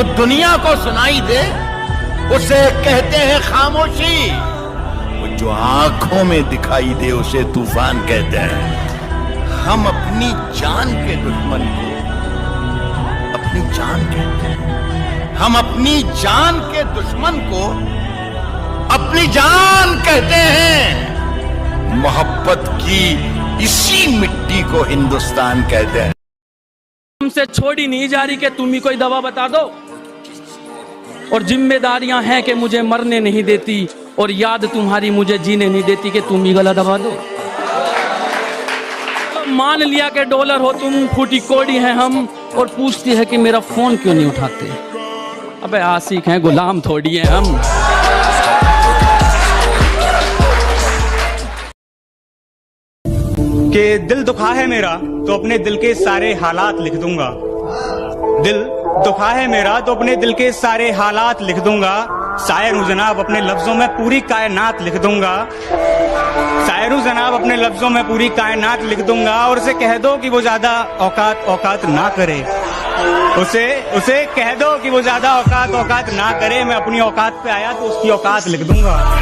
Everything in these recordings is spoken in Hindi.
जो दुनिया को सुनाई दे उसे कहते हैं खामोशी, वो जो आंखों में दिखाई दे उसे तूफान कहते हैं। हम अपनी जान के दुश्मन को अपनी जान कहते हैं, हम अपनी जान के दुश्मन को अपनी जान कहते हैं। मोहब्बत की इसी मिट्टी को हिंदुस्तान कहते हैं। हमसे छोड़ी नहीं जा रही कि तुम ही कोई दवा बता दो, और जिम्मेदारियां हैं कि मुझे मरने नहीं देती, और याद तुम्हारी मुझे जीने नहीं देती कि तुम ही गला दबा दो। तो मान लिया कि डॉलर हो तुम, फूटी कोड़ी हैं हम, और पूछती है कि मेरा फोन क्यों नहीं उठाते। अबे आशिक हैं, गुलाम थोड़ी हैं हम। कि दिल दुखा है मेरा तो अपने दिल के सारे हालात लिख दूंगा। दिल दुखा है मेरा तो अपने दिल के सारे हालात लिख दूंगा। शायर हूं जनाब, अपने लफ्जों में पूरी कायनात लिख दूंगा। शायर हूं जनाब, अपने लफ्जों में पूरी कायनात लिख दूंगा। और उसे कह दो कि वो ज्यादा औकात ना करे। उसे कह दो कि वो ज्यादा औकात ना करे। मैं अपनी औकात पे आया तो उसकी औकात लिख दूंगा।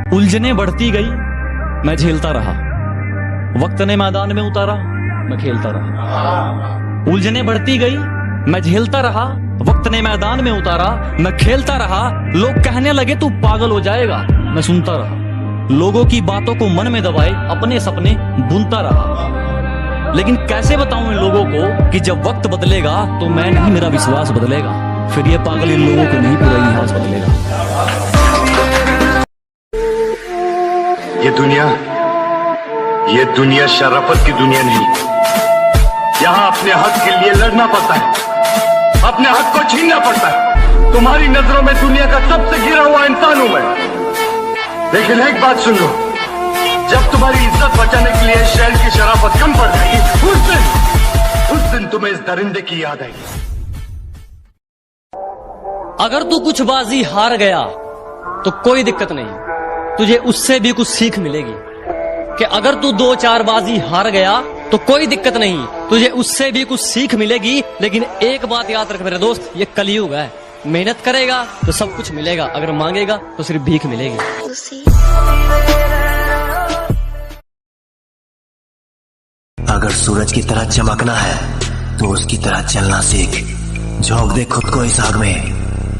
उलझने बढ़ती गई, मैं झेलता रहा। वक्त ने मैदान में उतारा, मैं खेलता रहा। उलझने बढ़ती गई, मैं झेलता रहा। वक्त ने मैदान में उतारा, मैं खेलता रहा। लोग कहने लगे तू पागल हो जाएगा, मैं सुनता रहा। लोगों की बातों को मन में दबाए अपने सपने बुनता रहा। लेकिन कैसे बताऊं इन लोगों को कि जब वक्त बदलेगा तो मैं नहीं, मेरा विश्वास बदलेगा। फिर ये पागल इन लोगों को नहीं, पूरा इतिहास बदलेगा। ये दुनिया शराफत की दुनिया नहीं। यहाँ अपने हक के लिए लड़ना पड़ता है, अपने हक को छीनना पड़ता है। तुम्हारी नजरों में दुनिया का सबसे गिरा हुआ इंसान हूं मैं। लेकिन एक बात सुन लो, जब तुम्हारी इज्जत बचाने के लिए शहर की शराफत कम पड़ जाएगी, उस दिन तुम्हें इस दरिंदे की याद आएगी। अगर तू कुछ बाजी हार गया तो कोई दिक्कत नहीं, तुझे उससे भी कुछ सीख मिलेगी। कि अगर तू 2-4 बाजी हार गया तो कोई दिक्कत नहीं, तुझे उससे भी कुछ सीख मिलेगी। लेकिन एक बात याद रख मेरे दोस्त, ये कलयुग है। मेहनत करेगा तो सब कुछ मिलेगा, अगर मांगेगा तो सिर्फ भीख मिलेगी। अगर सूरज की तरह चमकना है तो उसकी तरह चलना सीख। झोंक दे खुद को इस आग में,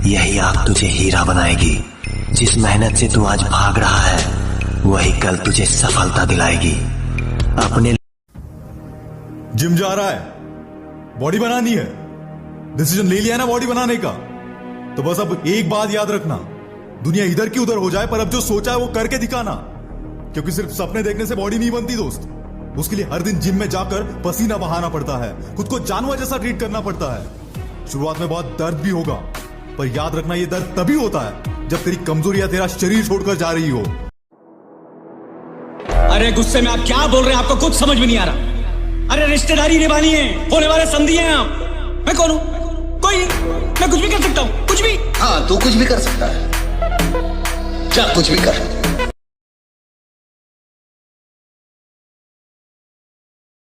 यही आग तुझे हीरा बनाएगी। जिस मेहनत से तू आज भाग रहा है वही कल तुझे सफलता दिलाएगी। अपने जिम जा रहा है, बॉडी बनानी है, डिसीजन ले लिया है ना बॉडी बनाने का, तो बस अब एक बात याद रखना, दुनिया इधर की उधर हो जाए पर अब जो सोचा है वो करके दिखाना। क्योंकि सिर्फ सपने देखने से बॉडी नहीं बनती दोस्त, उसके लिए हर दिन जिम में जाकर पसीना बहाना पड़ता है, खुद को जानवर जैसा ट्रीट करना पड़ता है। शुरुआत में बहुत दर्द भी होगा, पर याद रखना ये दर्द तभी होता है जब तेरी कमजोरियां तेरा शरीर छोड़कर जा रही हो। अरे गुस्से में आप क्या बोल रहे हैं? आपको कुछ समझ में नहीं आ रहा। अरे रिश्तेदारी निभानी है, होने वाले समधी हैं आप। मैं कौन हूं? कोई नहीं, मैं कुछ भी कर सकता हूं, कुछ भी। हाँ, तू कुछ भी कर सकता है, जा कुछ भी कर।